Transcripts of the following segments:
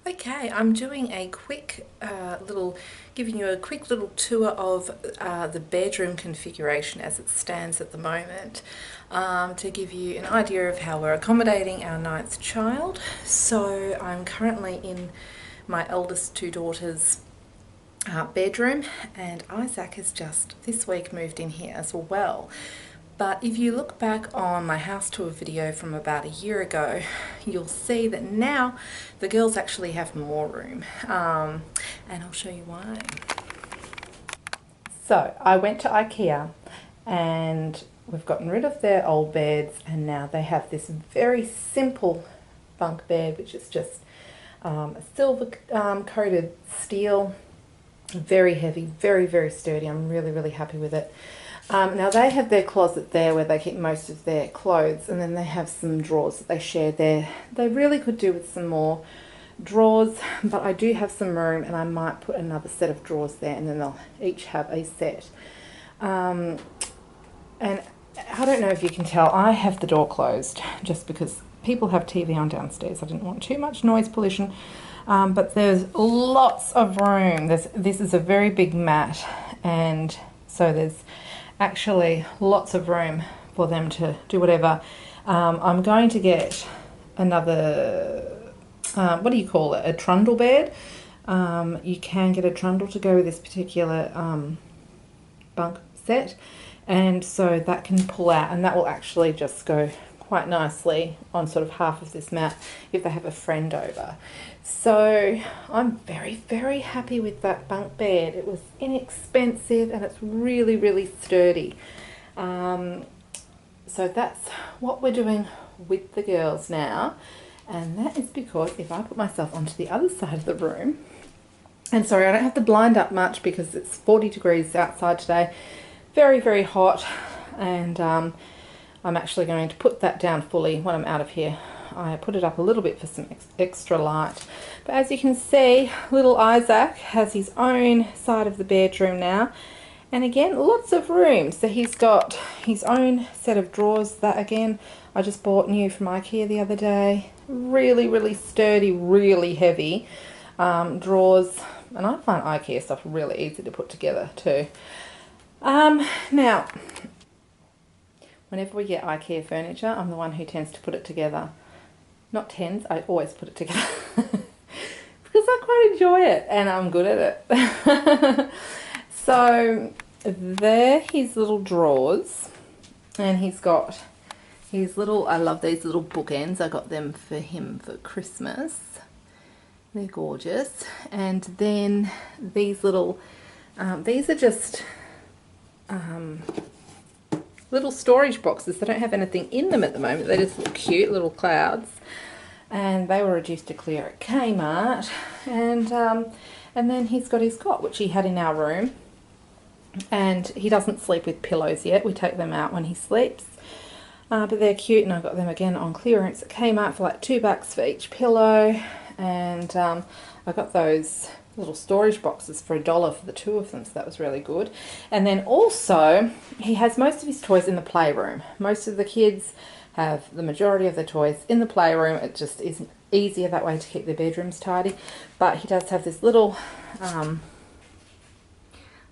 Okay, I'm doing a giving you a quick little tour of the bedroom configuration as it stands at the moment, to give you an idea of how we're accommodating our ninth child. So I'm currently in my eldest two daughters' bedroom, and Isaac has just this week moved in here as well. But if you look back on my house tour video from about a year ago, you'll see that now the girls actually have more room. And I'll show you why. So I went to IKEA and we've gotten rid of their old beds, and now they have this very simple bunk bed, which is just a silver coated steel, very heavy, very sturdy. I'm really happy with it. Now they have their closet there where they keep most of their clothes, and then they have some drawers that they share there. They really could do with some more drawers, but I do have some room and I might put another set of drawers there, and then they'll each have a set. And I don't know if you can tell, I have the door closed just because people have TV on downstairs. I didn't want too much noise pollution. But there's lots of room. This is a very big mat, and so there's actually lots of room for them to do whatever. I'm going to get another, what do you call it, a trundle bed. You can get a trundle to go with this particular bunk set, and so that can pull out, and that will actually just go quite nicely on sort of half of this mat if they have a friend over. So I'm very happy with that bunk bed. It was inexpensive and it's really sturdy. So that's what we're doing with the girls now, and that is because if I put myself onto the other side of the room, and sorry, I don't have the blind up much because it's 40 degrees outside today, very hot, and I'm actually going to put that down fully when I'm out of here. I put it up a little bit for some extra light. But as you can see, little Isaac has his own side of the bedroom now. And again, lots of room. So he's got his own set of drawers that, again, I just bought new from IKEA the other day. Really sturdy, really heavy drawers. And I find IKEA stuff really easy to put together too. Now, whenever we get IKEA furniture, I'm the one who tends to put it together. Not tends, I always put it together. Because I quite enjoy it and I'm good at it. So there, his little drawers. And he's got his little, I love these little bookends. I got them for him for Christmas. They're gorgeous. And then these little, these are just little storage boxes. They don't have anything in them at the moment. They just look cute, little clouds, and they were reduced to clear at Kmart. And then he's got his cot, which he had in our room, and he doesn't sleep with pillows yet. We take them out when he sleeps, but they're cute, and I got them again on clearance at Kmart for like $2 for each pillow. And I got those little storage boxes for $1 for the two of them, so that was really good. And then also he has most of his toys in the playroom. Most of the kids have the majority of their toys in the playroom. It just is easier that way to keep their bedrooms tidy. But he does have this little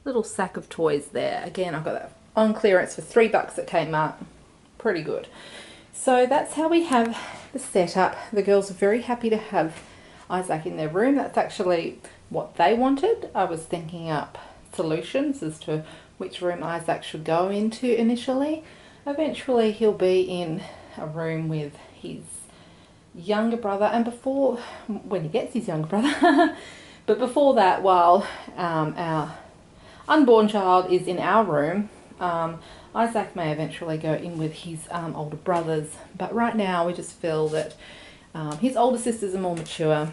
little sack of toys there. Again, I got that on clearance for $3 at Kmart. Pretty good. So that's how we have the setup. The girls are very happy to have Isaac in their room. That's actually what they wanted. I was thinking up solutions as to which room Isaac should go into initially. Eventually he'll be in a room with his younger brother, and before, when he gets his younger brother, but before that, while our unborn child is in our room, Isaac may eventually go in with his older brothers, but right now we just feel that his older sisters are more mature,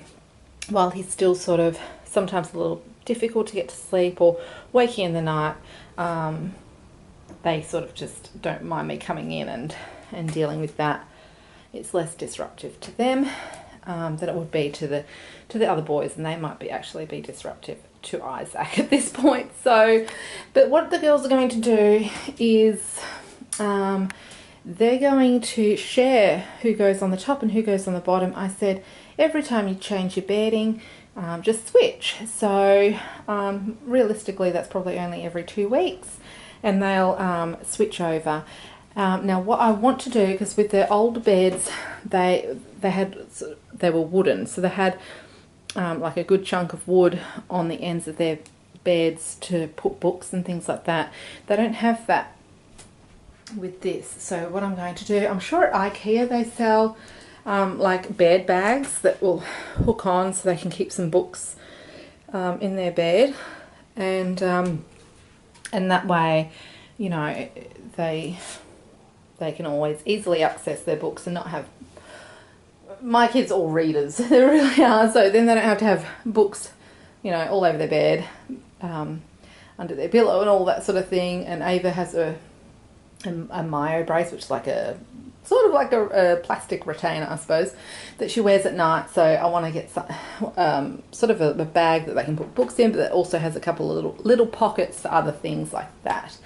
while he's still sort of sometimes a little difficult to get to sleep or waking in the night. They sort of just don't mind me coming in and dealing with that. It's less disruptive to them than it would be to the other boys, and they might actually be disruptive to Isaac at this point. So, but what the girls are going to do is they're going to share who goes on the top and who goes on the bottom. I said, every time you change your bedding, just switch. So realistically, that's probably only every 2 weeks, and they'll switch over. Now, what I want to do, because with their older beds, they were wooden, so they had like a good chunk of wood on the ends of their beds to put books and things like that. They don't have that with this. So what I'm going to do, I'm sure at IKEA they sell like bed bags that will hook on so they can keep some books in their bed, and that way, you know, they can always easily access their books and not have, my kids are all readers, they really are, so then they don't have to have books, you know, all over their bed, under their pillow and all that sort of thing. And Ava has a Myo brace, which is like a sort of like a plastic retainer, I suppose, that she wears at night. So I want to get some, sort of a bag that they can put books in, but that also has a couple of little pockets for other things like that.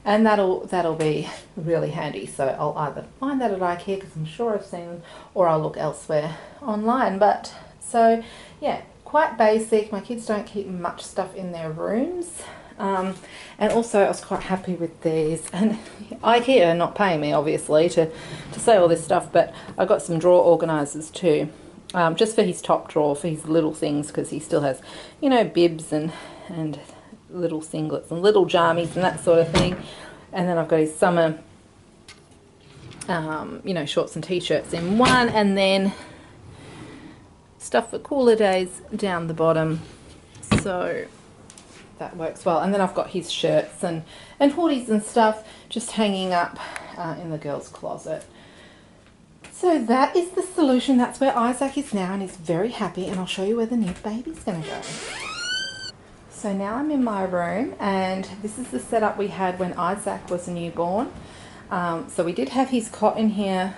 And that'll be really handy. So I'll either find that at IKEA, because I'm sure I've seen them, or I'll look elsewhere online. But so yeah, quite basic. My kids don't keep much stuff in their rooms. And also I was quite happy with these, and IKEA are not paying me obviously to say all this stuff, but I got some drawer organisers too, just for his top drawer, for his little things, because he still has, you know, bibs and little singlets and little jammies and that sort of thing. And then I've got his summer, you know, shorts and t-shirts in one, and then stuff for cooler days down the bottom. So that works well. And then I've got his shirts and hoodies and stuff just hanging up in the girls' closet. So that is the solution. That's where Isaac is now, and he's very happy, and I'll show you where the new baby's going to go. So now I'm in my room, and this is the setup we had when Isaac was a newborn. So we did have his cot in here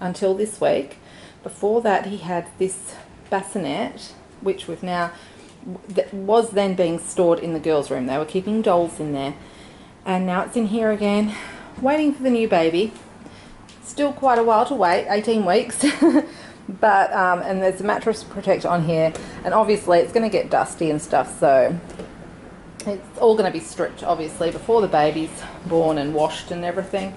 until this week. Before that, he had this bassinet, which we've now, that was then being stored in the girls' room. They were keeping dolls in there, and now it's in here again, waiting for the new baby. Still quite a while to wait, 18 weeks. But and there's a mattress protector on here, and obviously it's going to get dusty and stuff, so it's all going to be stripped obviously before the baby's born and washed and everything.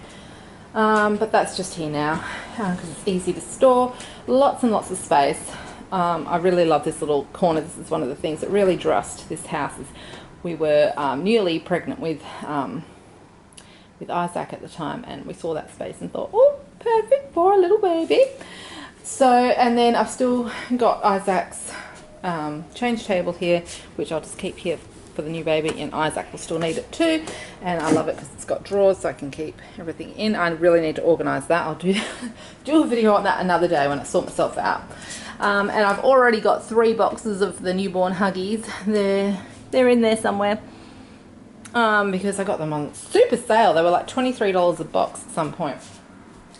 But that's just here now, because it's easy to store, lots and lots of space. I really love this little corner. This is one of the things that really drew us to this house. Is we were newly pregnant with Isaac at the time, and we saw that space and thought, oh, perfect for a little baby. So, and then I've still got Isaac's change table here, which I'll just keep here for the new baby, and Isaac will still need it too. And I love it because it's got drawers, so I can keep everything in. I really need to organise that. I'll do a video on that another day when I sort myself out. And I've already got 3 boxes of the newborn Huggies. They're in there somewhere. Because I got them on super sale. They were like $23 a box at some point.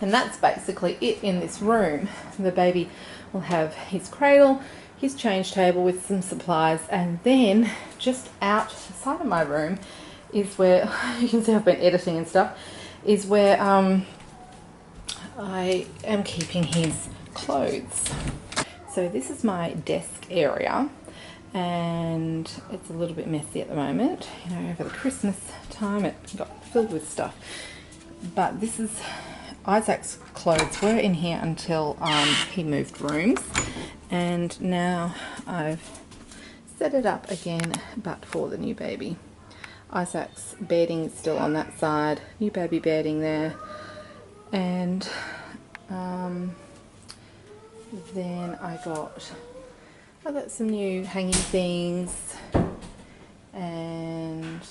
And that's basically it in this room. The baby will have his cradle, his change table with some supplies, and then just outside of my room is where, you can see I've been editing and stuff, is where I am keeping his clothes. So this is my desk area, and it's a little bit messy at the moment. You know, over the Christmas time it got filled with stuff. But this is, Isaac's clothes were in here until he moved rooms, and now I've set it up again, but for the new baby. Isaac's bedding is still on that side, new baby bedding there, and then I got some new hanging things and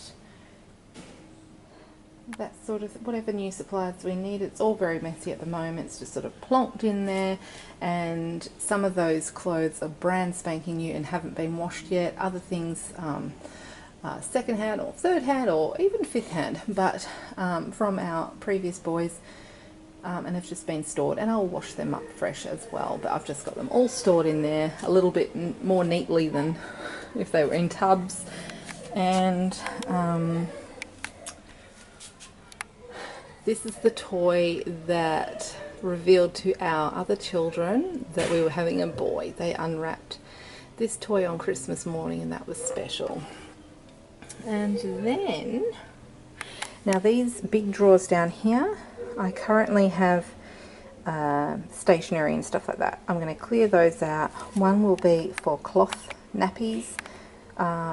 that sort of, whatever new supplies we need. It's all very messy at the moment. It's just sort of plonked in there, and some of those clothes are brand spanking new and haven't been washed yet. Other things second hand or third hand or even fifth hand, but from our previous boys, and have just been stored, and I'll wash them up fresh as well. But I've just got them all stored in there a little bit more neatly than if they were in tubs. And this is the toy that revealed to our other children that we were having a boy. They unwrapped this toy on Christmas morning, and that was special. And then, now these big drawers down here, I currently have stationery and stuff like that. I'm going to clear those out. One will be for cloth nappies,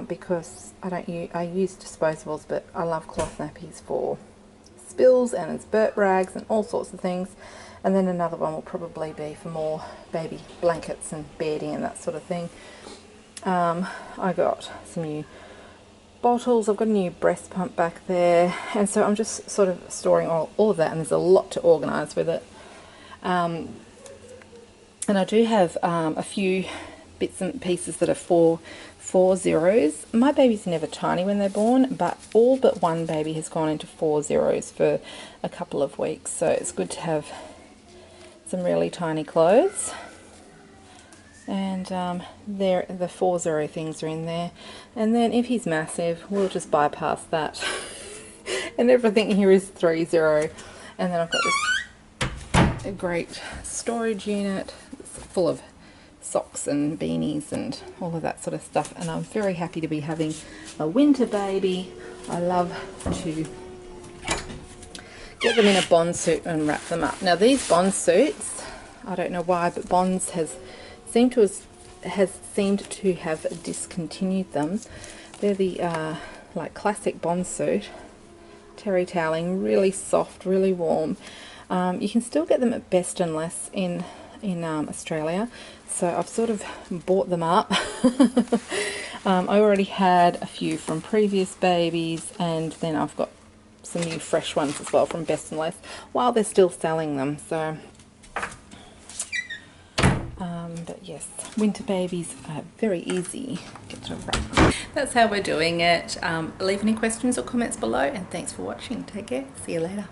because I use disposables, but I love cloth nappies for spills and as bird rags and all sorts of things. And then another one will probably be for more baby blankets and bedding and that sort of thing. I got some new bottles. I've got a new breast pump back there, and so I'm just sort of storing all of that, and there's a lot to organise with it. And I do have a few bits and pieces that are for 4 zeros. My baby's never tiny when they're born, but all but one baby has gone into 4 zeros for a couple of weeks, so it's good to have some really tiny clothes. And there, the 4 zero things are in there. And then if he's massive, we'll just bypass that. And everything here is 3 zero. And then I've got this a great storage unit. It's full of socks and beanies and all of that sort of stuff. And I'm very happy to be having a winter baby. I love to get them in a bond suit and wrap them up. Now these bond suits, I don't know why, but Bonds has seemed to have discontinued them. They're the like classic bond suit, terry toweling, really soft, really warm. You can still get them at Best and Less in Australia, so I've sort of bought them up. I already had a few from previous babies, and then I've got some new fresh ones as well from Best and Less while they're still selling them. So but yes, winter babies are very easy to get to wrap. That's how we're doing it. Leave any questions or comments below, and thanks for watching. Take care. See you later.